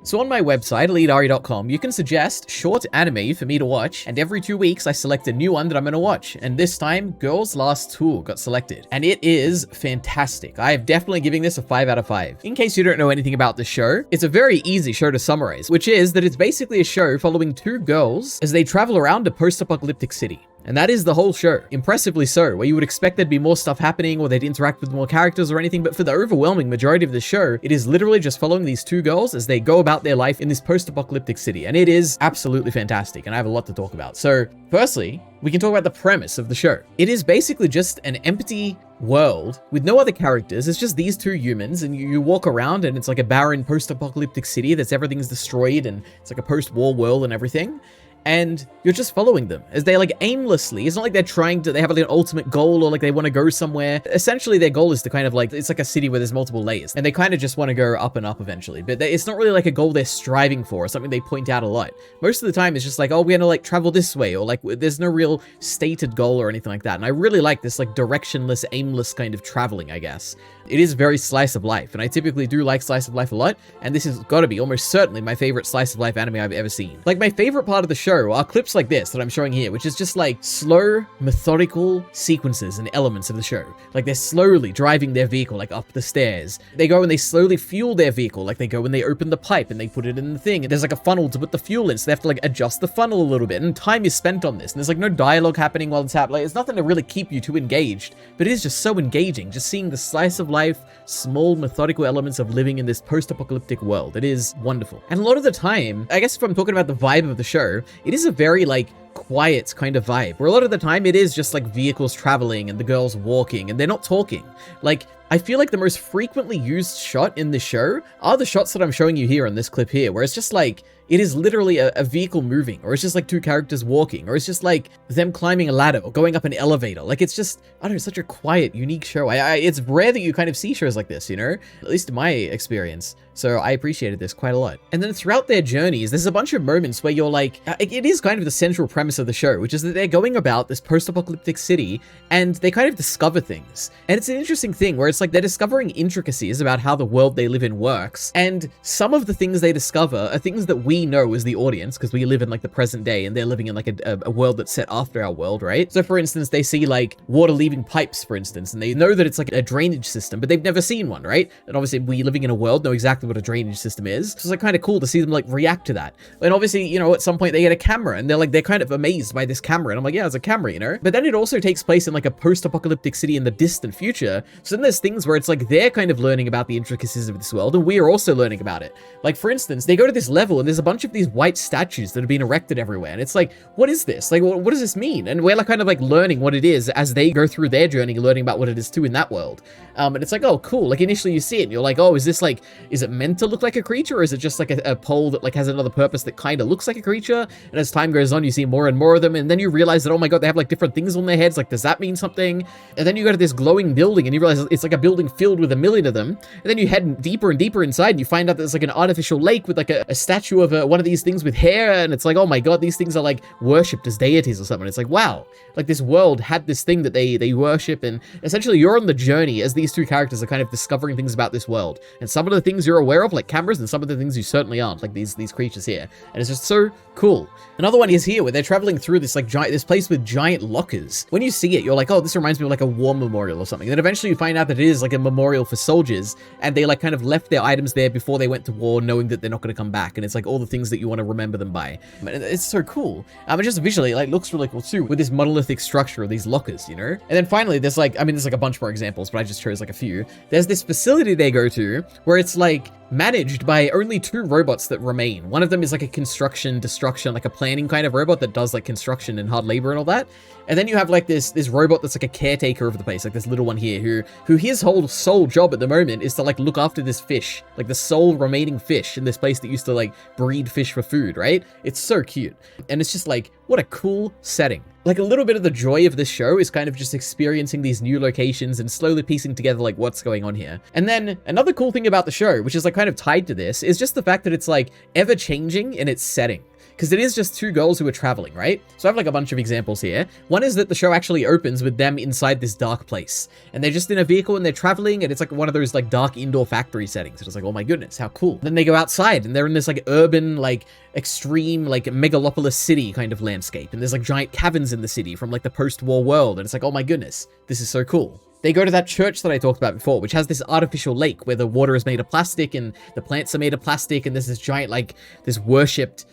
So on my website, eliteari.com, you can suggest short anime for me to watch, and every 2 weeks I select a new one that I'm gonna watch. And this time, Girls Last Tour got selected. And it is fantastic. I am definitely giving this a 5 out of 5. In case you don't know anything about the show, it's a very easy show to summarize, which is that it's basically a show following 2 girls as they travel around a post-apocalyptic city. And that is the whole show. Impressively so, where you would expect there'd be more stuff happening or they'd interact with more characters or anything, but for the overwhelming majority of the show, it is literally just following these 2 girls as they go about their life in this post-apocalyptic city. And it is absolutely fantastic, and I have a lot to talk about. So, firstly, we can talk about the premise of the show. It is basically just an empty world with no other characters. It's just these 2 humans, and you walk around and it's like a barren post-apocalyptic city that's everything's destroyed and it's like a post-war world and everything. And you're just following them as they like aimlessly. It's not like they have like an ultimate goal or like they want to go somewhere. Essentially, their goal is to kind of like, it's like a city where there's multiple layers and they kind of just want to go up and up eventually. But it's not really like a goal they're striving for or something they point out a lot. Most of the time, it's just like, oh, we're gonna like travel this way, or like there's no real stated goal or anything like that. And I really like this like directionless, aimless kind of traveling, I guess. It is very slice of life, and I typically do like slice of life a lot, and this has got to be almost certainly my favorite slice of life anime I've ever seen. Like, my favorite part of the show are clips like this that I'm showing here, which is just like slow, methodical sequences and elements of the show. Like, they're slowly driving their vehicle like up the stairs. They go and they slowly fuel their vehicle. Like, they go and they open the pipe and they put it in the thing, and there's like a funnel to put the fuel in, so they have to like adjust the funnel a little bit, and time is spent on this, and there's like no dialogue happening while it's happening. Like, it's nothing to really keep you too engaged, but it is just so engaging, just seeing the slice of life, small methodical elements of living in this post-apocalyptic world. It is wonderful. And a lot of the time, I guess if I'm talking about the vibe of the show, it is a very like quiet kind of vibe, where a lot of the time it is just like vehicles traveling and the girls walking and they're not talking. Like, I feel like the most frequently used shot in the show are the shots that I'm showing you here on this clip here, where it's just like, it is literally a vehicle moving, or it's just like 2 characters walking, or it's just like them climbing a ladder or going up an elevator. Like, it's just, I don't know, such a quiet, unique show. It's rare that you kind of see shows like this, you know, at least in my experience. So I appreciated this quite a lot. And then throughout their journeys, there's a bunch of moments where you're like, it is kind of the central premise of the show, which is that they're going about this post-apocalyptic city and they kind of discover things. And it's an interesting thing where it's like they're discovering intricacies about how the world they live in works. And some of the things they discover are things that we know as the audience, because we live in like the present day and they're living in like a world that's set after our world, right? So for instance, they see like water leaving pipes, for instance, and they know that it's like a drainage system, but they've never seen one, right? And obviously we living in a world know exactly what a drainage system is. So it's like kind of cool to see them like react to that. And obviously, you know, at some point they get a camera and they're kind of amazed by this camera. And I'm like, yeah, it's a camera, you know? But then it also takes place in like a post-apocalyptic city in the distant future. So then there's things where it's like they're kind of learning about the intricacies of this world and we are also learning about it. Like, for instance, they go to this level and there's a bunch of these white statues that have been erected everywhere. And it's like, what is this? Like, what does this mean? And we're like kind of like learning what it is as they go through their journey, learning about what it is too in that world. And it's like, oh, cool. Like, initially you see it and you're like, oh, is it meant to look like a creature, or is it just like a pole that like has another purpose that kind of looks like a creature? And as time goes on, you see more and more of them, and then you realize that, oh my god, they have like different things on their heads. Like, does that mean something? And then you go to this glowing building and you realize it's like a building filled with 1 million of them. And then you head deeper and deeper inside and you find out that there's like an artificial lake with like a statue of one of these things with hair, and it's like, oh my god, these things are like worshipped as deities or something. It's like, wow, like this world had this thing that they worship, and essentially you're on the journey as these 2 characters are kind of discovering things about this world. And some of the things you're aware of, like cameras, and some of the things you certainly aren't, like these creatures here. And it's just so cool. Another one is here where they're traveling through this like this place with giant lockers. When you see it, you're like, oh, this reminds me of like a war memorial or something. And then eventually you find out that it is like a memorial for soldiers, and they like kind of left their items there before they went to war, knowing that they're not going to come back. And it's like all the things that you want to remember them by. And it's so cool. It just visually like looks really cool too, with this monolithic structure of these lockers, you know? And then finally, there's like, there's like a bunch more examples, but I just chose like a few. There's this facility they go to where it's like managed by only 2 robots that remain. One of them is like a construction, destruction, like a planning kind of robot that does like construction and hard labor and all that. And then you have like this robot that's like a caretaker of the place, like this little one here, who his whole sole job at the moment is to like look after this fish, like the sole remaining fish in this place that used to like breed fish for food, right? It's so cute. And it's just like, what a cool setting. Like, a little bit of the joy of this show is kind of just experiencing these new locations and slowly piecing together like what's going on here. And then another cool thing about the show, which is like kind of tied to this, is just the fact that it's like ever changing in its setting. because it is just two girls who are traveling, right? So I have like a bunch of examples here. One is that the show actually opens with them inside this dark place, and they're just in a vehicle and they're traveling, and it's like one of those like dark indoor factory settings. It's like, oh my goodness, how cool. Then they go outside and they're in this like urban, like extreme, like megalopolis city kind of landscape, and there's like giant caverns in the city from like the post-war world, and it's like, oh my goodness, this is so cool. They go to that church that I talked about before, which has this artificial lake where the water is made of plastic and the plants are made of plastic, and there's this giant, like, this worshipped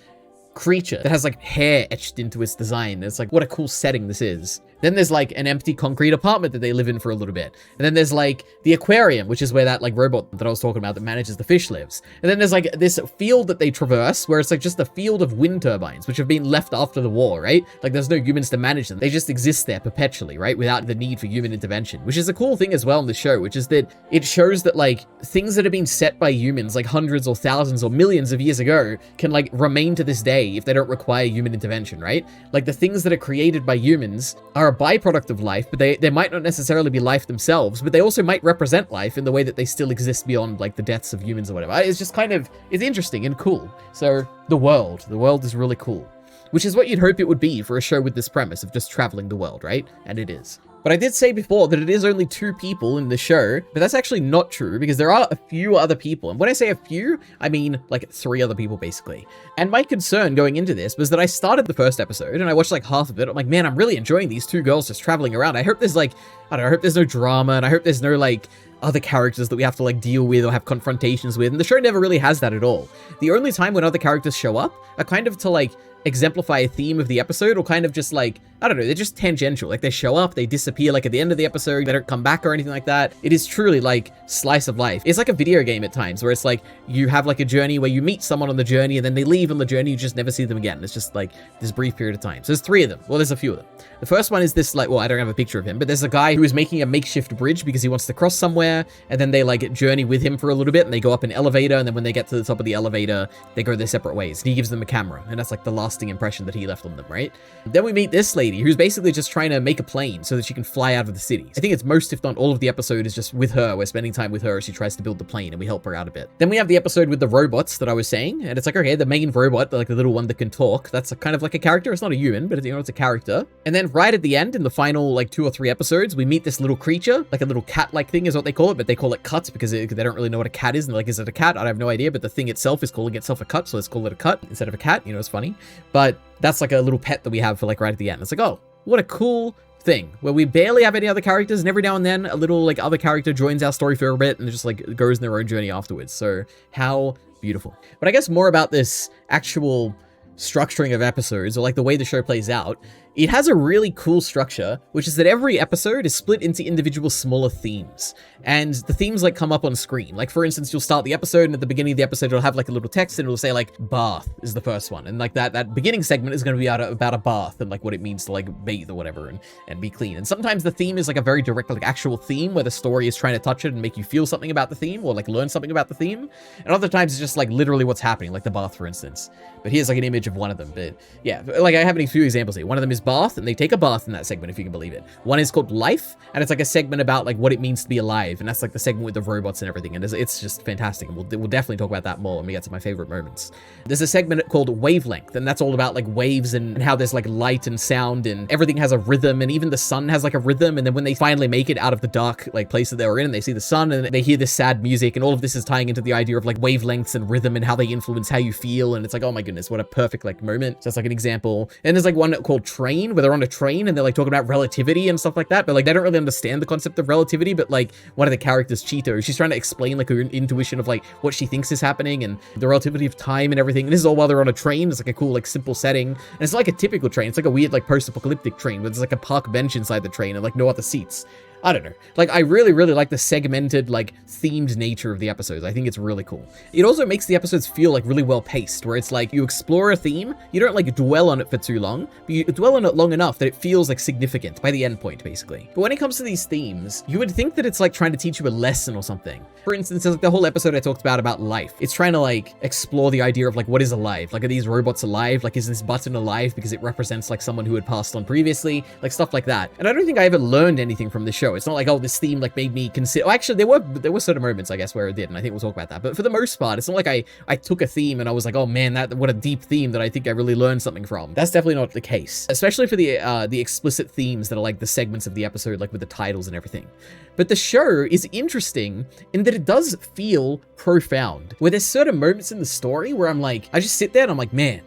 creature that has like hair etched into its design. It's like, what a cool setting this is. Then there's like an empty concrete apartment that they live in for a little bit. And then there's like the aquarium, which is where that like robot that I was talking about that manages the fish lives. And then there's like this field that they traverse where it's like just a field of wind turbines, which have been left after the war, right? Like there's no humans to manage them. They just exist there perpetually, right? Without the need for human intervention, which is a cool thing as well in the show, which is that it shows that like things that have been set by humans like hundreds or thousands or millions of years ago can like remain to this day if they don't require human intervention, right? Like the things that are created by humans are a byproduct of life, but they might not necessarily be life themselves, but they also might represent life in the way that they still exist beyond like the deaths of humans or whatever. It's just kind of, it's interesting and cool. So the world is really cool, which is what you'd hope it would be for a show with this premise of just traveling the world, right? And it is. But I did say before that it is only 2 people in the show, but that's actually not true because there are a few other people. And when I say a few, I mean like 3 other people basically. And my concern going into this was that I started the first episode and I watched like half of it. I'm like, man, I'm really enjoying these 2 girls just traveling around. I hope there's like, I don't know, I hope there's no drama, and I hope there's no like other characters that we have to like deal with or have confrontations with. And the show never really has that at all. The only time when other characters show up are kind of to like exemplify a theme of the episode, or kind of just like, I don't know, they're just tangential. Like they show up, they disappear like at the end of the episode, they don't come back or anything like that. It is truly like slice of life. It's like a video game at times where it's like you have like a journey where you meet someone on the journey and then they leave on the journey, you just never see them again. It's just like this brief period of time. So there's 3 of them. Well, there's a few of them. The first one is this like, well, I don't have a picture of him, but there's a guy who is making a makeshift bridge because he wants to cross somewhere, and then they like journey with him for a little bit and they go up an elevator, and then when they get to the top of the elevator, they go their separate ways. And he gives them a camera, and that's like the lasting impression that he left on them, right? Then we meet this lady who's basically just trying to make a plane so that she can fly out of the city. I think it's most, if not all of the episode is just with her. We're spending time with her as she tries to build the plane, and we help her out a bit. Then we have the episode with the robots that I was saying, and it's like, okay, the main robot, like the little one that can talk, that's a kind of like a character. It's not a human, but you know, it's a character. And then right at the end, in the final like 2 or 3 episodes, we meet this little creature, like a little cat-like thing is what they call it, but they call it cut because they don't really know what a cat is. And like, is it a cat? I have no idea, but the thing itself is calling itself a cut, so let's call it a cut instead of a cat. You know, it's funny. But that's like a little pet that we have for like right at the end. It's like, oh, what a cool thing where we barely have any other characters, and every now and then a little like other character joins our story for a bit and just like goes in their own journey afterwards. So how beautiful. But I guess more about this actual structuring of episodes, or like the way the show plays out. It has a really cool structure, which is that every episode is split into individual smaller themes. And the themes like come up on screen. Like for instance, you'll start the episode, and at the beginning of the episode, it'll have like a little text, and it'll say like bath is the first one. And like that beginning segment is going to be about a bath and like what it means to like bathe or whatever and be clean. And sometimes the theme is like a very direct, like actual theme where the story is trying to touch it and make you feel something about the theme or like learn something about the theme. And other times it's just like literally what's happening, like the bath, for instance. But here's like an image of one of them. But yeah, like I have a few examples here. One of them is bath, and they take a bath in that segment, if you can believe it. One is called life, and it's like a segment about like what it means to be alive, and that's like the segment with the robots and everything, and it's just fantastic, and we'll definitely talk about that more when we get to my favorite moments. There's a segment called wavelength, and that's all about like waves and how there's like light and sound, and everything has a rhythm, and even the sun has like a rhythm. And then when they finally make it out of the dark like place that they were in, and they see the sun, and they hear this sad music, and all of this is tying into the idea of like wavelengths and rhythm and how they influence how you feel. And it's like, oh my goodness, what a perfect like moment. So that's like an example. And there's like one called train, where they're on a train and they're like talking about relativity and stuff like that, but like they don't really understand the concept of relativity. But like one of the characters, Cheeto, she's trying to explain like her intuition of like what she thinks is happening and the relativity of time and everything. And this is all while they're on a train. It's like a cool like simple setting, and it's not like a typical train. It's like a weird like post-apocalyptic train where there's like a park bench inside the train and like no other seats. I don't know. Like, I really, really like the segmented, like, themed nature of the episodes. I think it's really cool. It also makes the episodes feel, like, really well paced, where it's like, you explore a theme, you don't, like, dwell on it for too long, but you dwell on it long enough that it feels, like, significant by the end point, basically. But when it comes to these themes, you would think that it's, like, trying to teach you a lesson or something. For instance, there's, like, the whole episode I talked about life. It's trying to, like, explore the idea of, like, what is alive? Like, are these robots alive? Like, is this button alive because it represents, like, someone who had passed on previously? Like, stuff like that. And I don't think I ever learned anything from this show. show. It's not like, oh, this theme like made me consider. Oh, actually, there were certain moments, I guess, where it did, and I think we'll talk about that. But for the most part, it's not like I took a theme and I was like, oh man, what a deep theme that I think I really learned something from. That's definitely not the case, especially for the explicit themes that are like the segments of the episode, like with the titles and everything. But the show is interesting in that it does feel profound, where there's certain moments in the story where I'm like, I just sit there and I'm like, man,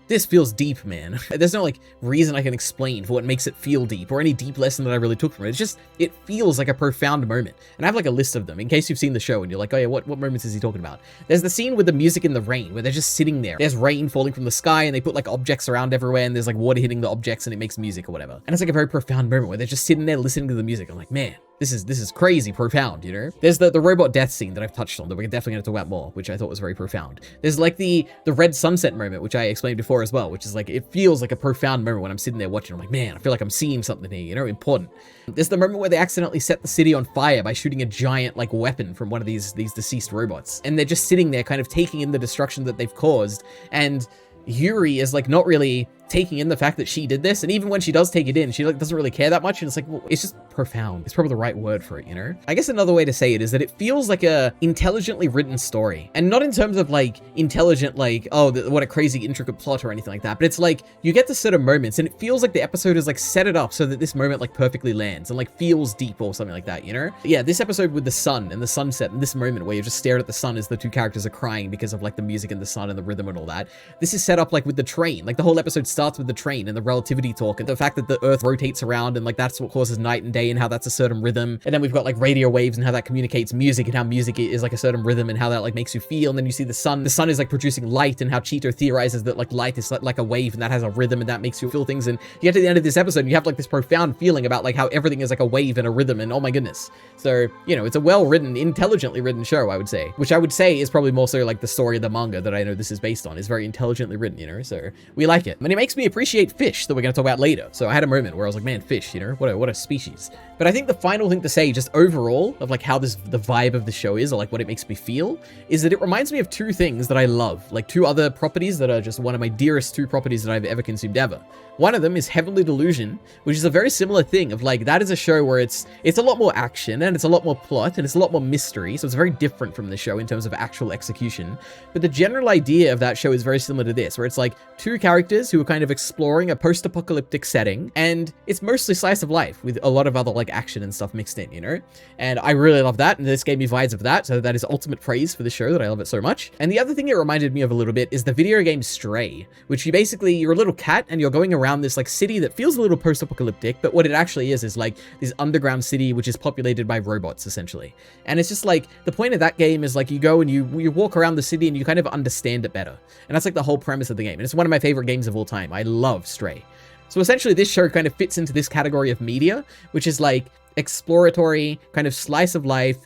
this feels deep, man. There's no like reason I can explain for what makes it feel deep or any deep lesson that I really took from it. It's just, it feels like a profound moment. And I have like a list of them in case you've seen the show and you're like, oh yeah, what moments is he talking about? There's the scene with the music in the rain where they're just sitting there. There's rain falling from the sky and they put like objects around everywhere and there's like water hitting the objects and it makes music or whatever. And it's like a very profound moment where they're just sitting there listening to the music. I'm like, man, this is crazy profound, you know? There's the robot death scene that I've touched on that we're definitely going to talk about more, which I thought was very profound. There's like the red sunset moment, which I explained before as well, which is like, it feels like a profound moment when I'm sitting there watching. I'm like, man, I feel like I'm seeing something here, you know, important. There's the moment where they accidentally set the city on fire by shooting a giant like weapon from one of these deceased robots. And they're just sitting there kind of taking in the destruction that they've caused. And Yuri is like not really taking in the fact that she did this, and even when she does take it in, she like doesn't really care that much, and it's like, well, it's just profound. It's probably the right word for it, you know? I guess another way to say it is that it feels like a intelligently written story, and not in terms of like intelligent, like, oh, what a crazy intricate plot or anything like that, but it's like you get to certain moments and it feels like the episode is like set it up so that this moment like perfectly lands and like feels deep or something like that, you know? Yeah, this episode with the sun and the sunset and this moment where you just stare at the sun as the two characters are crying because of like the music and the sun and the rhythm and all that. This is set up like with the train. Like the whole episode starts with the train and the relativity talk and the fact that the earth rotates around and like that's what causes night and day and how that's a certain rhythm. And then we've got like radio waves and how that communicates music and how music is like a certain rhythm and how that like makes you feel. And then you see the sun is like producing light and how Cheeto theorizes that like light is like a wave and that has a rhythm and that makes you feel things. And you get to the end of this episode and you have like this profound feeling about like how everything is like a wave and a rhythm and oh my goodness. So, you know, it's a well-written, intelligently written show, I would say, which I would say is probably more so like the story of the manga that I know this is based on is very intelligently written, you know, so we like it. And it makes me appreciate fish that we're going to talk about later. So I had a moment where I was like, man, fish, you know, what a species. But I think the final thing to say just overall of like how the vibe of the show is or like what it makes me feel is that it reminds me of two things that I love, like two other properties that are just one of my dearest two properties that I've ever consumed ever. One of them is Heavenly Delusion, which is a very similar thing of like, that is a show where it's a lot more action and it's a lot more plot and it's a lot more mystery. So it's very different from the show in terms of actual execution. But the general idea of that show is very similar to this, where it's like two characters who are kind of exploring a post-apocalyptic setting and it's mostly slice of life with a lot of other like action and stuff mixed in, you know? And I really love that. And this gave me vibes of that. So that is ultimate praise for the show that I love it so much. And the other thing it reminded me of a little bit is the video game Stray, which you're a little cat and you're going around this like city that feels a little post-apocalyptic, but what it actually is like this underground city which is populated by robots essentially. And it's just like the point of that game is like you go and you walk around the city and you kind of understand it better. And that's like the whole premise of the game. And it's one of my favorite games of all time. I love Stray. So essentially this show kind of fits into this category of media, which is like exploratory, kind of slice of life,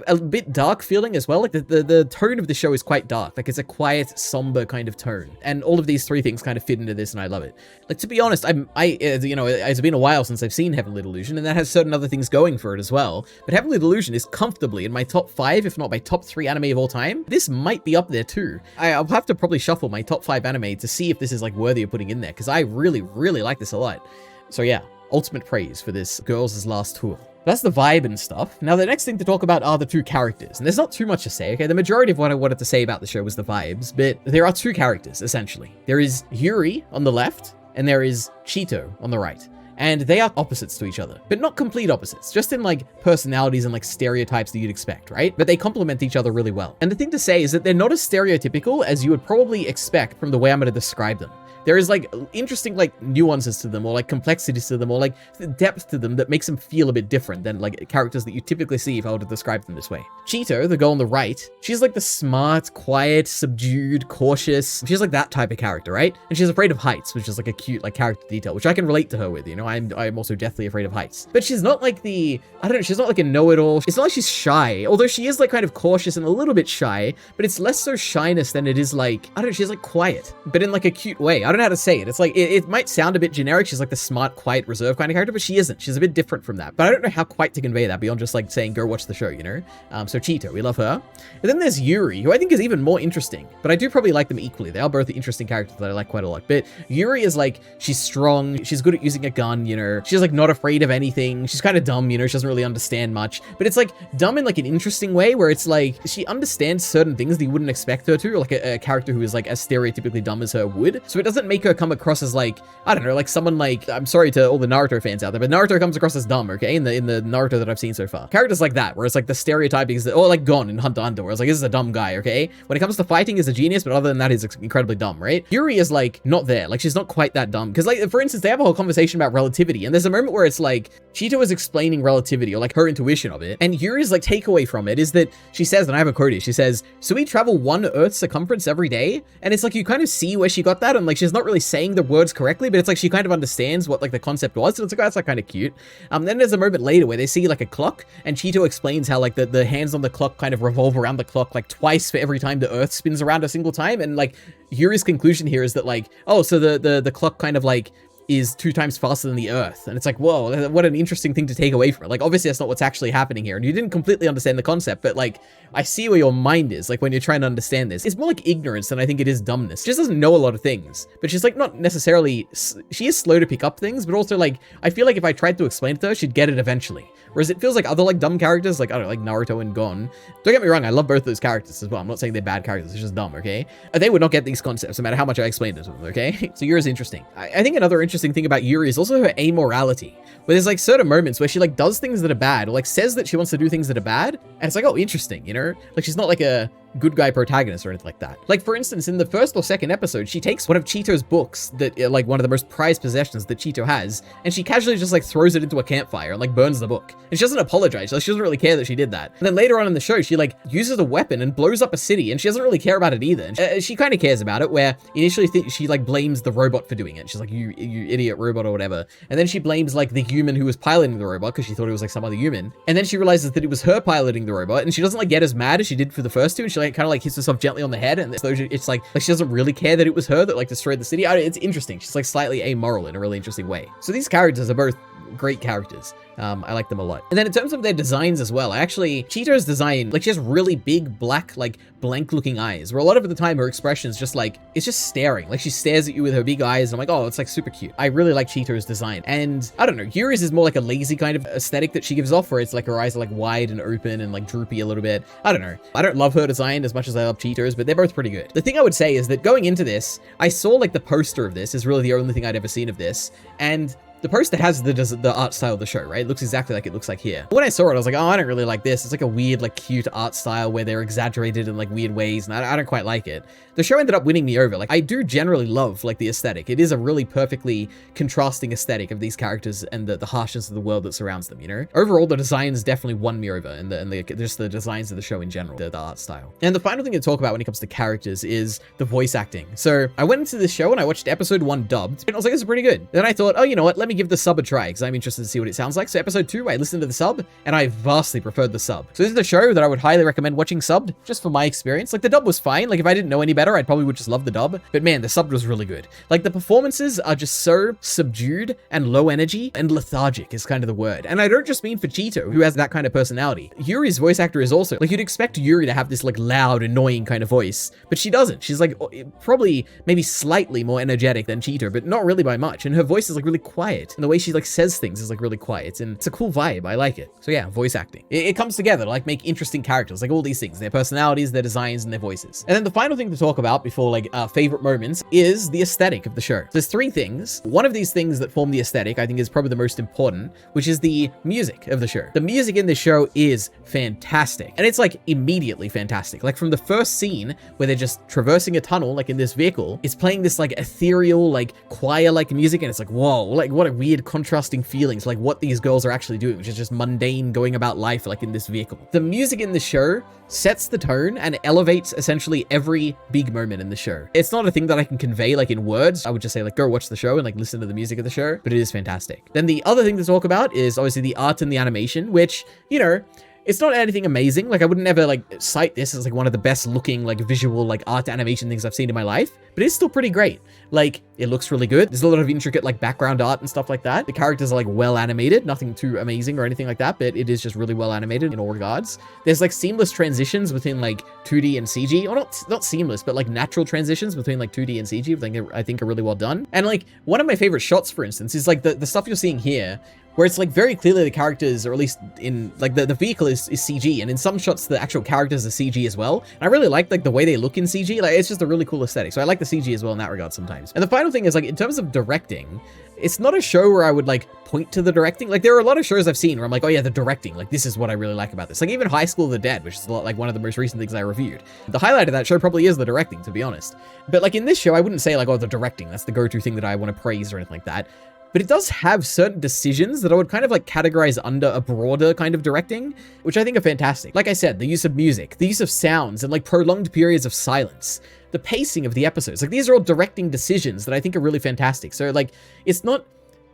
a bit dark feeling as well. Like the tone of the show is quite dark. Like it's a quiet, somber kind of tone. And all of these three things kind of fit into this and I love it. Like to be honest, you know, it's been a while since I've seen Heavenly Delusion and that has certain other things going for it as well. But Heavenly Delusion is comfortably in my top 5, if not my top 3 anime of all time. This might be up there too. I'll have to probably shuffle my top 5 anime to see if this is like worthy of putting in there because I really, really like this a lot. So yeah, ultimate praise for this Girls' Last Tour. That's the vibe and stuff. Now, the next thing to talk about are the two characters. And there's not too much to say, okay? The majority of what I wanted to say about the show was the vibes, but there are two characters, essentially. There is Yuri on the left, and there is Cheeto on the right. And they are opposites to each other, but not complete opposites, just in like personalities and like stereotypes that you'd expect, right? But they complement each other really well. And the thing to say is that they're not as stereotypical as you would probably expect from the way I'm going to describe them. There is like interesting like nuances to them or like complexities to them or like depth to them that makes them feel a bit different than like characters that you typically see if I were to describe them this way. Cheeto, the girl on the right, she's like the smart, quiet, subdued, cautious. She's like that type of character, right? And she's afraid of heights, which is like a cute like character detail, which I can relate to her with, you know? I'm also deathly afraid of heights. But she's not like she's not like a know-it-all. It's not like she's shy, although she is like kind of cautious and a little bit shy, but it's less so shyness than it is like, she's like quiet, but in like a cute way. don't know how to say it. It's like, it might sound a bit generic. She's like the smart, quiet, reserved kind of character, but she isn't. She's a bit different from that. But I don't know how quite to convey that beyond just like saying, go watch the show, you know? So Cheeto, we love her. And then there's Yuri, who I think is even more interesting, but I do probably like them equally. They are both interesting characters that I like quite a lot. But Yuri is like, she's strong. She's good at using a gun, you know? She's like not afraid of anything. She's kind of dumb, you know? She doesn't really understand much, but it's like dumb in like an interesting way where it's like, she understands certain things that you wouldn't expect her to, like a character who is like as stereotypically dumb as her would. So it doesn't make her come across as like, I don't know, like someone like, I'm sorry to all the Naruto fans out there, but Naruto comes across as dumb, okay? In the Naruto that I've seen so far. Characters like that, where it's like the stereotyping is that, or like Gon in Hunter x Hunter, where it's like, this is a dumb guy, okay? When it comes to fighting, he's a genius, but other than that, he's incredibly dumb, right? Yuri is like not there. Like she's not quite that dumb. Cause like, for instance, they have a whole conversation about relativity. And there's a moment where it's like, Cheeto is explaining relativity or like her intuition of it. And Yuri's like takeaway from it is that she says, and I have a quote here, she says, so we travel 1 Earth's circumference every day. And it's like, you kind of see where she got that. And like, she's not really saying the words correctly, but it's like, she kind of understands what like the concept was. So it's like, oh, that's like kind of cute. Then there's a moment later where they see like a clock and Cheeto explains how like the hands on the clock kind of revolve around the clock like twice for every time the Earth spins around a single time. And like Yuri's conclusion here is that like, oh, so the clock kind of like is 2 times faster than the Earth. And it's like, whoa, what an interesting thing to take away from it. Like, obviously that's not what's actually happening here. And you didn't completely understand the concept, but like, I see where your mind is, like when you're trying to understand this. It's more like ignorance than I think it is dumbness. She just doesn't know a lot of things, but she's like not necessarily, she is slow to pick up things, but also like, I feel like if I tried to explain it to her, she'd get it eventually. Whereas it feels like other like dumb characters, like, I don't know, like Naruto and Gon. Don't get me wrong, I love both those characters as well. I'm not saying they're bad characters, it's just dumb, okay? They would not get these concepts no matter how much I explained it to them, okay? So Yuri's interesting. I think another interesting thing about Yuri is also her amorality, where there's like certain moments where she like does things that are bad, or like says that she wants to do things that are bad, and it's like, oh, interesting, you know? Like she's not like a good guy protagonist or anything like that. Like for instance, in the first or second episode, she takes one of Cheeto's books that like one of the most prized possessions that Cheeto has, and she casually just like throws it into a campfire and like burns the book. And she doesn't apologize. Like she doesn't really care that she did that. And then later on in the show, she like uses a weapon and blows up a city, and she doesn't really care about it either. And she kind of cares about it, where initially she like blames the robot for doing it. She's like, you idiot robot or whatever. And then she blames like the human who was piloting the robot because she thought it was like some other human. And then she realizes that it was her piloting the robot, and she doesn't like get as mad as she did for the first two, and she like kind of like hits herself gently on the head, and it's like she doesn't really care that it was her that like destroyed the city. It's interesting. She's like slightly amoral in a really interesting way. So these characters are both great characters. I like them a lot. And then in terms of their designs as well, Cheeto's design, like she has really big, black, like blank looking eyes, where a lot of the time her expression is just like, it's just staring. Like she stares at you with her big eyes, and I'm like, oh, it's like super cute. I really like Cheeto's design. And I don't know, Yuri's is more like a lazy kind of aesthetic that she gives off, where it's like her eyes are like wide and open and like droopy a little bit. I don't know. I don't love her design as much as I love Cheeto's, but they're both pretty good. The thing I would say is that going into this, I saw like the poster of this is really the only thing I'd ever seen of this. And the poster has the art style of the show, right? It looks exactly like it looks like here. When I saw it, I was like, oh, I don't really like this. It's like a weird, like cute art style where they're exaggerated in like weird ways, and I don't quite like it. The show ended up winning me over. Like I do generally love like the aesthetic. It is a really perfectly contrasting aesthetic of these characters and the harshness of the world that surrounds them, you know? Overall, the designs definitely won me over, and just the designs of the show in general, the art style. And the final thing to talk about when it comes to characters is the voice acting. So I went into this show and I watched episode 1 dubbed, and I was like, this is pretty good. Then I thought, oh, you know what? Let me give the sub a try, because I'm interested to see what it sounds like. So episode 2, I listened to the sub, and I vastly preferred the sub. So this is a show that I would highly recommend watching subbed, just for my experience. Like the dub was fine. Like if I didn't know any better, I'd probably would just love the dub. But man, the sub was really good. Like the performances are just so subdued and low energy, and lethargic is kind of the word. And I don't just mean for Cheeto, who has that kind of personality. Yuri's voice actor is also, like you'd expect Yuri to have this like loud, annoying kind of voice, but she doesn't. She's like probably maybe slightly more energetic than Cheeto, but not really by much. And her voice is like really quiet, and the way she like says things is like really quiet, and it's a cool vibe. I like it. So yeah, voice acting. It comes together to like make interesting characters, like all these things, their personalities, their designs, and their voices. And then the final thing to talk about before like favorite moments is the aesthetic of the show. So there's 3 things. One of these things that form the aesthetic, I think, is probably the most important, which is the music of the show. The music in this show is fantastic, and it's like immediately fantastic. Like from the first scene where they're just traversing a tunnel, like in this vehicle, it's playing this like ethereal, like choir-like music, and it's like, whoa, like what a weird contrasting feelings, like what these girls are actually doing, which is just mundane going about life, like in this vehicle. The music in the show sets the tone and elevates essentially every big moment in the show. It's not a thing that I can convey like in words. I would just say like go watch the show and like listen to the music of the show, but it is fantastic. Then the other thing to talk about is obviously the art and the animation, which, you know, It's not anything amazing. Like, I would never, like, cite this as, like, one of the best looking, like, visual, like, art animation things I've seen in my life, but it's still pretty great. Like, it looks really good. There's a lot of intricate, like, background art and stuff like that. The characters are, like, well animated, nothing too amazing or anything like that, but it is just really well animated in all regards. There's, like, seamless transitions between, like, 2D and CG, or not seamless, but, like, natural transitions between, like, 2D and CG, I think are really well done. And, like, one of my favorite shots, for instance, is, like, the stuff you're seeing here, where it's like very clearly the characters, or at least in like the vehicle is CG, and in some shots the actual characters are CG as well. And I really like the way they look in CG. Like, it's just a really cool aesthetic. So I like the CG as well in that regard sometimes. And the final thing is, like, in terms of directing, it's not a show where I would like point to the directing. Like, there are a lot of shows I've seen where I'm like, oh yeah, the directing, like, this is what I really like about this. Like, even High School of the Dead, which is like one of the most recent things I reviewed. The highlight of that show probably is the directing, to be honest. But like in this show, I wouldn't say like, oh, the directing, that's the go-to thing that I want to praise or anything like that. But it does have certain decisions that I would kind of like categorize under a broader kind of directing, which I think are fantastic. Like I said, the use of music, the use of sounds, and like prolonged periods of silence, the pacing of the episodes. Like, these are all directing decisions that I think are really fantastic. So like, it's not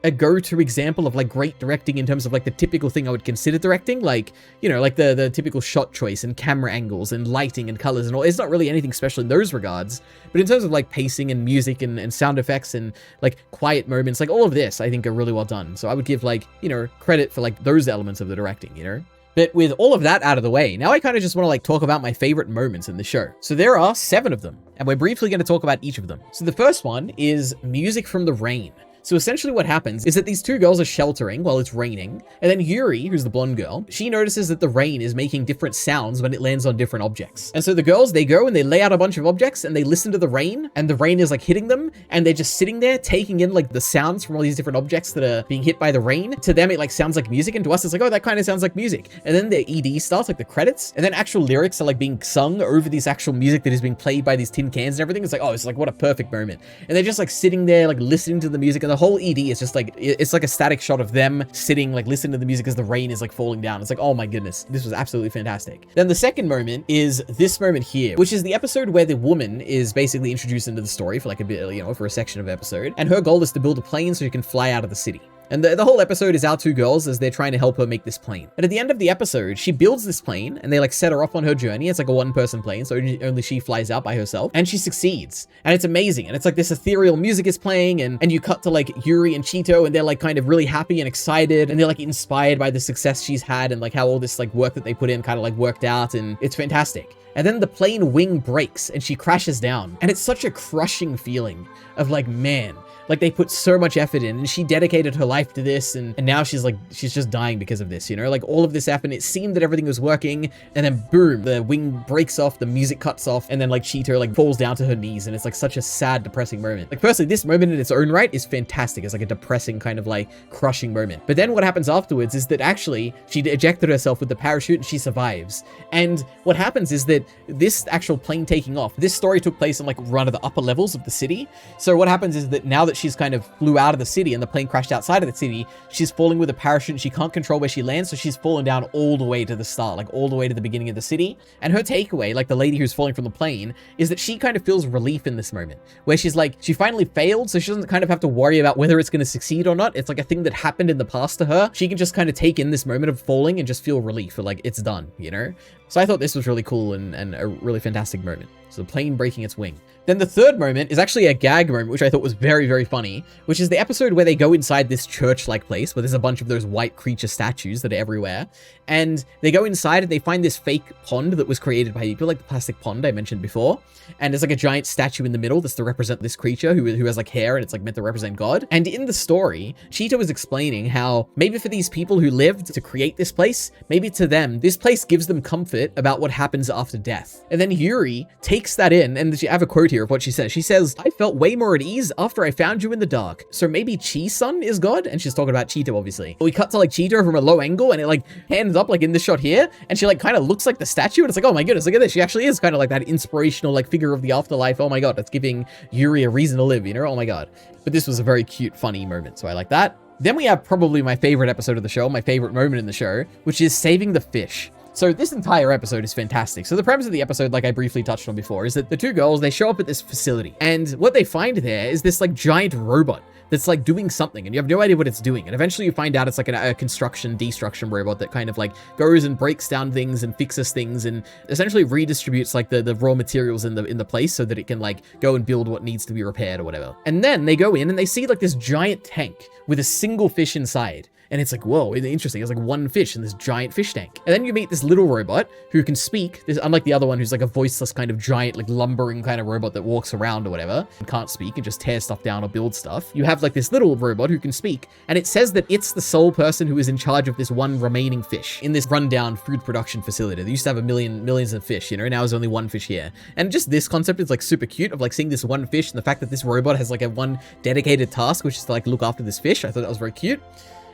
a go-to example of like great directing in terms of like the typical thing I would consider directing, like, you know, like the typical shot choice and camera angles and lighting and colors and all. It's not really anything special in those regards, but in terms of like pacing and music and sound effects and like quiet moments, like all of this I think are really well done. So I would give like, you know, credit for like those elements of the directing, you know. But with all of that out of the way, now I kind of just want to like talk about my favorite moments in the show. So there are 7 of them, and we're briefly going to talk about each of them. So the first one is music from the rain. So essentially what happens is that these 2 girls are sheltering while it's raining, and then Yuri, who's the blonde girl, she notices that the rain is making different sounds when it lands on different objects. And so the girls, they go and they lay out a bunch of objects and they listen to the rain, and the rain is like hitting them, and they're just sitting there taking in like the sounds from all these different objects that are being hit by the rain. To them, it like sounds like music, and to us, it's like, oh, that kind of sounds like music. And then the ED starts, like the credits, and then actual lyrics are like being sung over this actual music that is being played by these tin cans and everything. It's like, oh, it's like, what a perfect moment. And they're just like sitting there, like listening to the music, and the whole ED is just like, it's like a static shot of them sitting, like listening to the music as the rain is like falling down. It's like, oh my goodness, this was absolutely fantastic. Then the second moment is this moment here, which is the episode where the woman is basically introduced into the story for like a bit, you know, for a section of episode. And her goal is to build a plane so she can fly out of the city. And the whole episode is our 2 girls as they're trying to help her make this plane. And at the end of the episode, she builds this plane and they like set her off on her journey. It's like a 1-person plane, so only she flies out by herself, and she succeeds. And it's amazing. And it's like this ethereal music is playing, and you cut to like Yuri and Cheeto, and they're like kind of really happy and excited, and they're like inspired by the success she's had and like how all this like work that they put in kind of like worked out, and it's fantastic. And then the plane wing breaks and she crashes down. And it's such a crushing feeling of like, man, like they put so much effort in, and she dedicated her life to this, and now she's just dying because of this, you know? Like, all of this happened, it seemed that everything was working, and then boom, the wing breaks off, the music cuts off, and then like Cheeto like falls down to her knees, and it's like such a sad, depressing moment. Like, personally, this moment in its own right is fantastic. It's like a depressing kind of like crushing moment. But then what happens afterwards is that actually she ejected herself with the parachute and she survives. And what happens is that this actual plane taking off, this story took place in like one of the upper levels of the city. So what happens is that now that she's kind of flew out of the city and the plane crashed outside of the city, she's falling with a parachute and she can't control where she lands, so she's fallen down all the way to the start, like all the way to the beginning of the city. And her takeaway, like the lady who's falling from the plane, is that she kind of feels relief in this moment, where she's like, she finally failed, so she doesn't kind of have to worry about whether it's going to succeed or not. It's like a thing that happened in the past to her. She can just kind of take in this moment of falling and just feel relief, or like it's done, you know? So I thought this was really cool and a really fantastic moment. So the plane breaking its wing. Then the third moment is actually a gag moment, which I thought was very, very funny, which is the episode where they go inside this church-like place where there's a bunch of those white creature statues that are everywhere. And they go inside and they find this fake pond that was created by people, like the plastic pond I mentioned before. And there's like a giant statue in the middle that's to represent this creature who has like hair, and it's like meant to represent God. And in the story, Cheeto was explaining how maybe for these people who lived to create this place, maybe to them, this place gives them comfort about what happens after death. And then Yuri takes that in, and I have a quote here of what she says. She says, "I felt way more at ease after I found you in the dark. So maybe Chi-sun is God?" And she's talking about Cheeto, obviously. We cut to like Cheeto from a low angle, and it like hands up like in this shot here, and she like kind of looks like the statue, and it's like, oh my goodness, look at this. She actually is kind of like that inspirational like figure of the afterlife. Oh my god, that's giving Yuri a reason to live, you know? Oh my god. But this was a very cute, funny moment, so I like that. Then we have probably my favorite episode of the show, my favorite moment in the show, which is saving the fish. So this entire episode is fantastic. So the premise of the episode, like I briefly touched on before, is that the 2 girls, they show up at this facility, and what they find there is this like giant robot that's like doing something and you have no idea what it's doing. And eventually you find out it's like a construction, destruction robot that kind of like goes and breaks down things and fixes things and essentially redistributes like the raw materials in the place so that it can like go and build what needs to be repaired or whatever. And then they go in and they see like this giant tank with a single fish inside. And it's like, whoa, interesting. It's like one fish in this giant fish tank. And then you meet this little robot who can speak. This, unlike the other one who's like a voiceless kind of giant, like lumbering kind of robot that walks around or whatever and can't speak and just tears stuff down or build stuff. You have like this little robot who can speak. And it says that it's the sole person who is in charge of this one remaining fish in this rundown food production facility. They used to have millions of fish, you know, now there's only one fish here. And just this concept is like super cute of like seeing this one fish and the fact that this robot has like a one dedicated task, which is to like look after this fish. I thought that was very cute.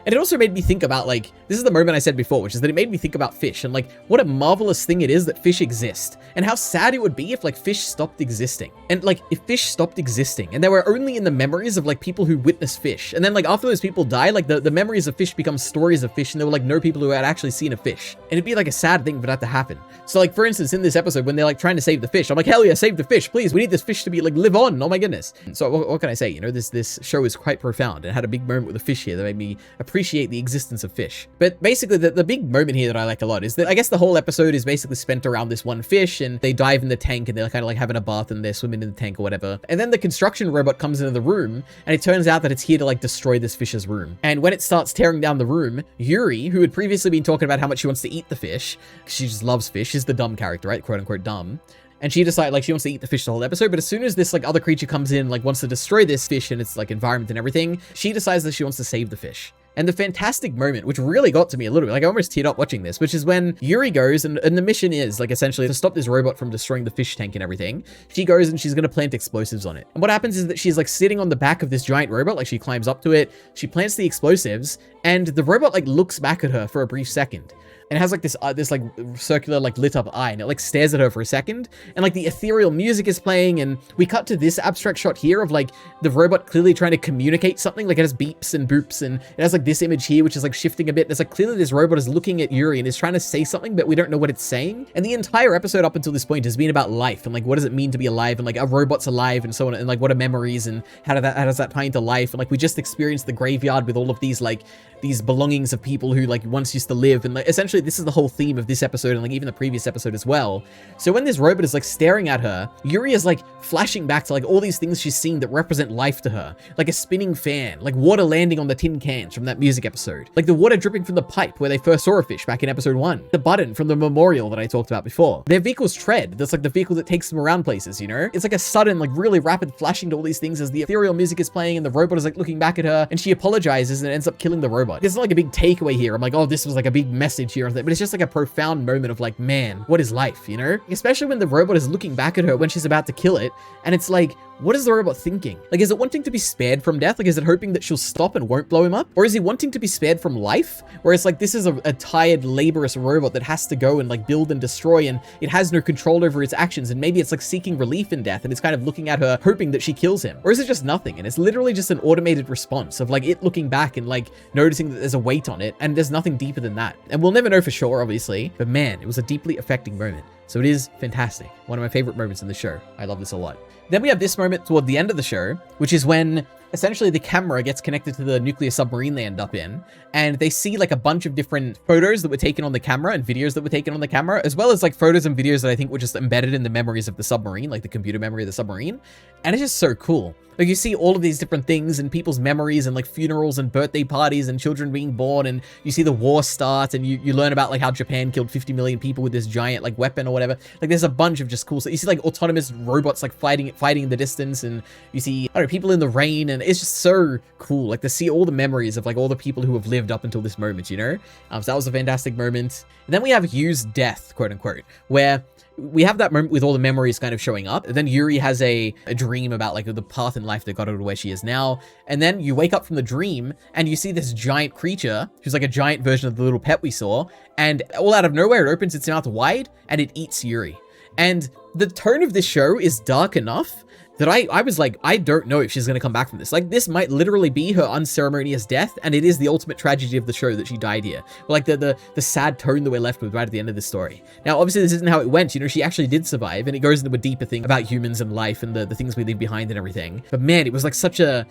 And it also made me think about, like, this is the moment I said before, which is that it made me think about fish and, like, what a marvelous thing it is that fish exist. And how sad it would be if, like, fish stopped existing. And, like, if fish stopped existing and they were only in the memories of, like, people who witnessed fish. And then, like, after those people die, like, the memories of fish become stories of fish and there were, like, no people who had actually seen a fish. And it'd be, like, a sad thing for that to happen. So, like, for instance, in this episode, when they're, like, trying to save the fish, I'm like, hell yeah, save the fish, please. We need this fish to be, like, live on. Oh my goodness. So, what can I say? You know, this show is quite profound and had a big moment with the fish here that made me appreciate the existence of fish. But basically the big moment here that I like a lot is that I guess the whole episode is basically spent around this one fish and they dive in the tank and they're kind of like having a bath and they're swimming in the tank or whatever. And then the construction robot comes into the room and it turns out that it's here to like destroy this fish's room. And when it starts tearing down the room, Yuri, who had previously been talking about how much she wants to eat the fish, she just loves fish, she's the dumb character, right? Quote unquote dumb. And she decided like she wants to eat the fish the whole episode, but as soon as this like other creature comes in, like wants to destroy this fish and its like environment and everything, she decides that she wants to save the fish. And the fantastic moment, which really got to me a little bit, like I almost teared up watching this, which is when Yuri goes and the mission is like essentially to stop this robot from destroying the fish tank and everything. She goes and she's going to plant explosives on it. And what happens is that she's like sitting on the back of this giant robot, like she climbs up to it, she plants the explosives and the robot like looks back at her for a brief second. And it has like this like circular like lit up eye and it like stares at her for a second and like the ethereal music is playing and we cut to this abstract shot here of like the robot clearly trying to communicate something. Like it has beeps and boops and it has like this image here which is like shifting a bit. It's like clearly this robot is looking at Yuri and is trying to say something but we don't know what it's saying. And the entire episode up until this point has been about life and like what does it mean to be alive and like are robots alive and so on and like what are memories and how does that tie into life. And like we just experienced the graveyard with all of these like these belongings of people who like once used to live and like essentially this is the whole theme of this episode and like even the previous episode as well. So when this robot is like staring at her, Yuri is like flashing back to like all these things she's seen that represent life to her, like a spinning fan, like water landing on the tin cans from that music episode, like the water dripping from the pipe where they first saw a fish back in episode 1, the button from the memorial that I talked about before, their vehicle's tread, that's like the vehicle that takes them around places, you know? It's like a sudden like really rapid flashing to all these things as the ethereal music is playing and the robot is like looking back at her and she apologizes and ends up killing the robot. There's not like a big takeaway here. I'm like, oh, this was like a big message here, but it's just like a profound moment of like, man, what is life, you know? Especially when the robot is looking back at her when she's about to kill it, and it's like, what is the robot thinking? Like, is it wanting to be spared from death? Like, is it hoping that she'll stop and won't blow him up? Or is he wanting to be spared from life? Where it's like, this is a tired, laborious robot that has to go and like build and destroy, and it has no control over its actions, and maybe it's like seeking relief in death, and it's kind of looking at her, hoping that she kills him. Or is it just nothing? And it's literally just an automated response of like it looking back and like noticing that there's a weight on it, and there's nothing deeper than that. And we'll never know for sure, obviously, but man, it was a deeply affecting moment. So it is fantastic. One of my favorite moments in the show. I love this a lot. Then we have this moment toward the end of the show, which is when essentially the camera gets connected to the nuclear submarine they end up in, and they see like a bunch of different photos that were taken on the camera and videos that were taken on the camera, as well as like photos and videos that I think were just embedded in the memories of the submarine, like the computer memory of the submarine. And it's just so cool. Like you see all of these different things and people's memories and like funerals and birthday parties and children being born, and you see the war start and you learn about like how Japan killed 50 million people with this giant like weapon or whatever. Like there's a bunch of just cool stuff. You see like autonomous robots like fighting in the distance, and you see, I don't know, people in the rain, and it's just so cool like to see all the memories of like all the people who have lived up until this moment, you know? So that was a fantastic moment. And then we have Yu's death, quote unquote, where we have that moment with all the memories kind of showing up. And then Yuri has a dream about like the path in life that got her to where she is now. And then you wake up from the dream and you see this giant creature who's like a giant version of the little pet we saw. And all out of nowhere, it opens its mouth wide and it eats Yuri. And the tone of this show is dark enough that I was like, I don't know if she's going to come back from this. Like, this might literally be her unceremonious death, and it is the ultimate tragedy of the show that she died here. Like, the sad tone that we're left with right at the end of the story. Now, obviously, this isn't how it went. You know, she actually did survive, and it goes into a deeper thing about humans and life and the things we leave behind and everything. But man, it was like such a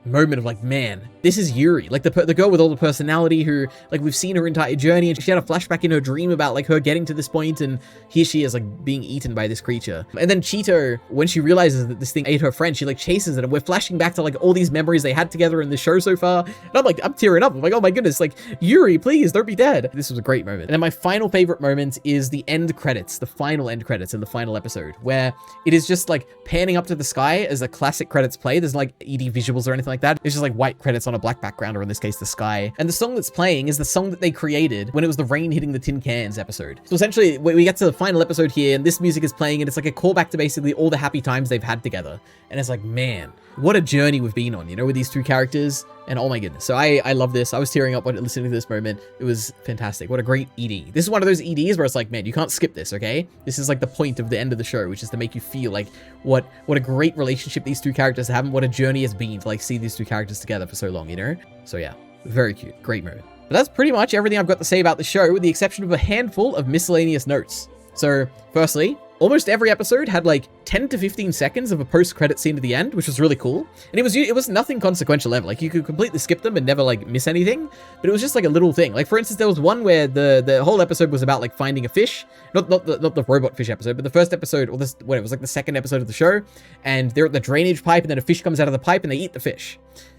moment of like, man, this is Yuri, like the girl with all the personality who, like, we've seen her entire journey, and she had a flashback in her dream about like her getting to this point, and here she is like being eaten by this creature. And then Cheeto, when she realizes that this thing ate her friend, she like chases it, and we're flashing back to like all these memories they had together in the show so far. And I'm tearing up. I'm like, oh my goodness, like, Yuri, please don't be dead. This was a great moment. And then my final favorite moment is the end credits, the final end credits in the final episode, where it is just like panning up to the sky as the classic credits play. There's like ED visuals or anything like that. It's just like white credits on a black background, or in this case, the sky. And the song that's playing is the song that they created when it was the rain hitting the tin cans episode. So essentially, we get to the final episode here, and this music is playing, and it's like a callback to basically all the happy times they've had together. And it's like, man, what a journey we've been on, you know, with these two characters. And oh my goodness. So I love this. I was tearing up when listening to this moment. It was fantastic. What a great ED. This is one of those EDs where it's like, man, you can't skip this, okay? This is like the point of the end of the show, which is to make you feel like what a great relationship these two characters have, and what a journey has been to like see these two characters together for so long, you know? So yeah, very cute. Great moment. But that's pretty much everything I've got to say about the show, with the exception of a handful of miscellaneous notes. So firstly, almost every episode had like 10 to 15 seconds of a post-credit scene at the end, which was really cool. And it was nothing consequential ever. Like, you could completely skip them and never like miss anything, but it was just like a little thing. Like, for instance, there was one where the whole episode was about like finding a fish, not the robot fish episode, but the first episode, or this, what, it was like the second episode of the show, and they're at the drainage pipe, and then a fish comes out of the pipe and they eat the fish.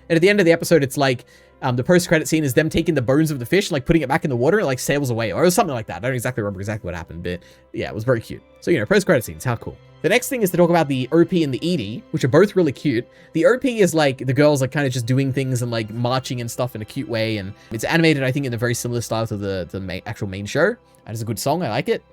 And at the end of the episode, it's like, the post-credit scene is them taking the bones of the fish and like putting it back in the water, and it like sails away, or it was something like that. I don't exactly remember exactly what happened, but yeah, it was very cute. So, you know, post-credit scenes, how cool. The next thing is to talk about the OP and the ED, which are both really cute. The OP is like the girls like kind of just doing things and like marching and stuff in a cute way, and it's animated, I think, in a very similar style to the actual main show. And it's a good song, I like it.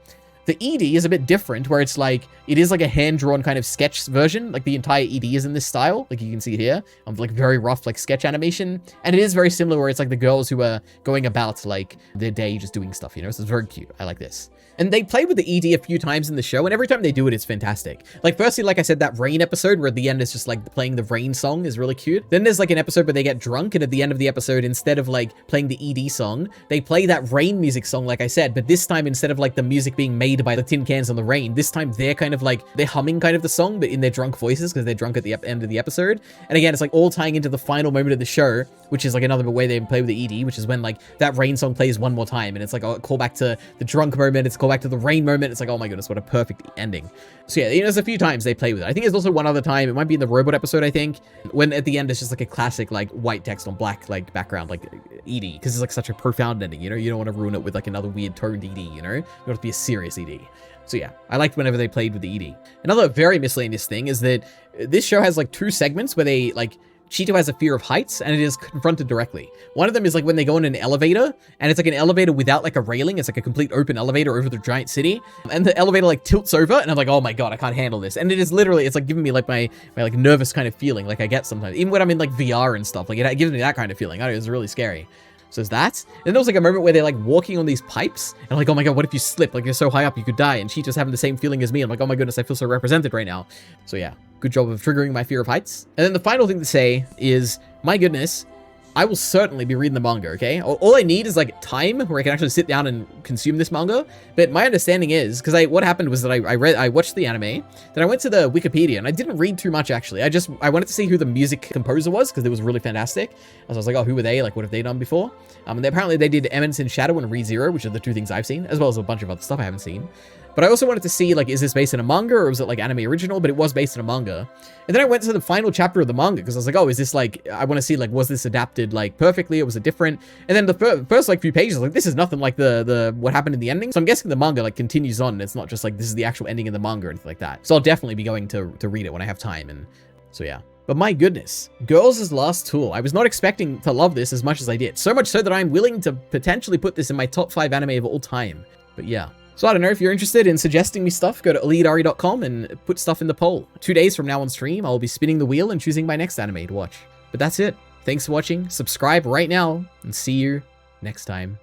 The ED is a bit different, where it's like, it is like a hand-drawn kind of sketch version. Like, the entire ED is in this style, like you can see here, of like very rough, like sketch animation. And it is very similar, where it's like the girls who are going about like their day just doing stuff, you know? So it's very cute. I like this. And they play with the ED a few times in the show, and every time they do it, it's fantastic. Like, firstly, like I said, that rain episode where at the end it's just like playing the rain song is really cute. Then there's like an episode where they get drunk, and at the end of the episode, instead of like playing the ED song, they play that rain music song, like I said, but this time, instead of like the music being made by the tin cans on the rain, this time they're kind of like, they're humming kind of the song, but in their drunk voices, because they're drunk at the end of the episode. And again, it's like all tying into the final moment of the show, which is like another way they play with the ED, which is when like that rain song plays one more time, and it's like a callback to the drunk moment, it's a callback to the rain moment. It's like, oh my goodness, what a perfect ending. So yeah, you know, there's a few times they play with it. I think there's also one other time, it might be in the robot episode, I think, when at the end it's just like a classic like white text on black like background, like ED, because it's like such a profound ending, you know? You don't want to ruin it with like another weird toned ED, you know? You want it to be a serious ED. So yeah, I liked whenever they played with the ED. Another very miscellaneous thing is that this show has like two segments where they like, Cheeto has a fear of heights, and it is confronted directly. One of them is like when they go in an elevator, and it's like an elevator without like a railing. It's like a complete open elevator over the giant city, and the elevator like tilts over, and I'm like, oh my god, I can't handle this. And it is literally, it's like giving me like my like nervous kind of feeling like I get sometimes, even when I'm in like VR and stuff. Like, it gives me that kind of feeling. I know, it's really scary. So there's that. And then there was like a moment where they're like walking on these pipes, and like, oh my god, what if you slip? Like, you're so high up, you could die. And Cheeto's having the same feeling as me. I'm like, oh my goodness, I feel so represented right now. So yeah, good job of triggering my fear of heights. And then the final thing to say is, my goodness, I will certainly be reading the manga, okay? All I need is like time where I can actually sit down and consume this manga. But my understanding is, because what happened was that I watched the anime, then I went to the Wikipedia, and I didn't read too much actually. I wanted to see who the music composer was, because it was really fantastic. So I was like, oh, who were they? Like, what have they done before? And apparently they did Eminence in Shadow and ReZero, which are the two things I've seen, as well as a bunch of other stuff I haven't seen. But I also wanted to see, like, is this based in a manga, or was it like anime original? But it was based in a manga. And then I went to the final chapter of the manga, because I was like, oh, is this like, I want to see, like, was this adapted like perfectly, or was it different? And then the first like few pages, like, this is nothing like the what happened in the ending. So I'm guessing the manga like continues on, and it's not just like this is the actual ending in the manga or anything like that. So I'll definitely be going to read it when I have time. And so yeah. But my goodness, Girls' Last Tool. I was not expecting to love this as much as I did. So much so that I'm willing to potentially put this in my top 5 anime of all time. But yeah. So I don't know, if you're interested in suggesting me stuff, go to eliteari.com and put stuff in the poll. 2 days from now on stream, I'll be spinning the wheel and choosing my next anime to watch. But that's it. Thanks for watching, subscribe right now, and see you next time.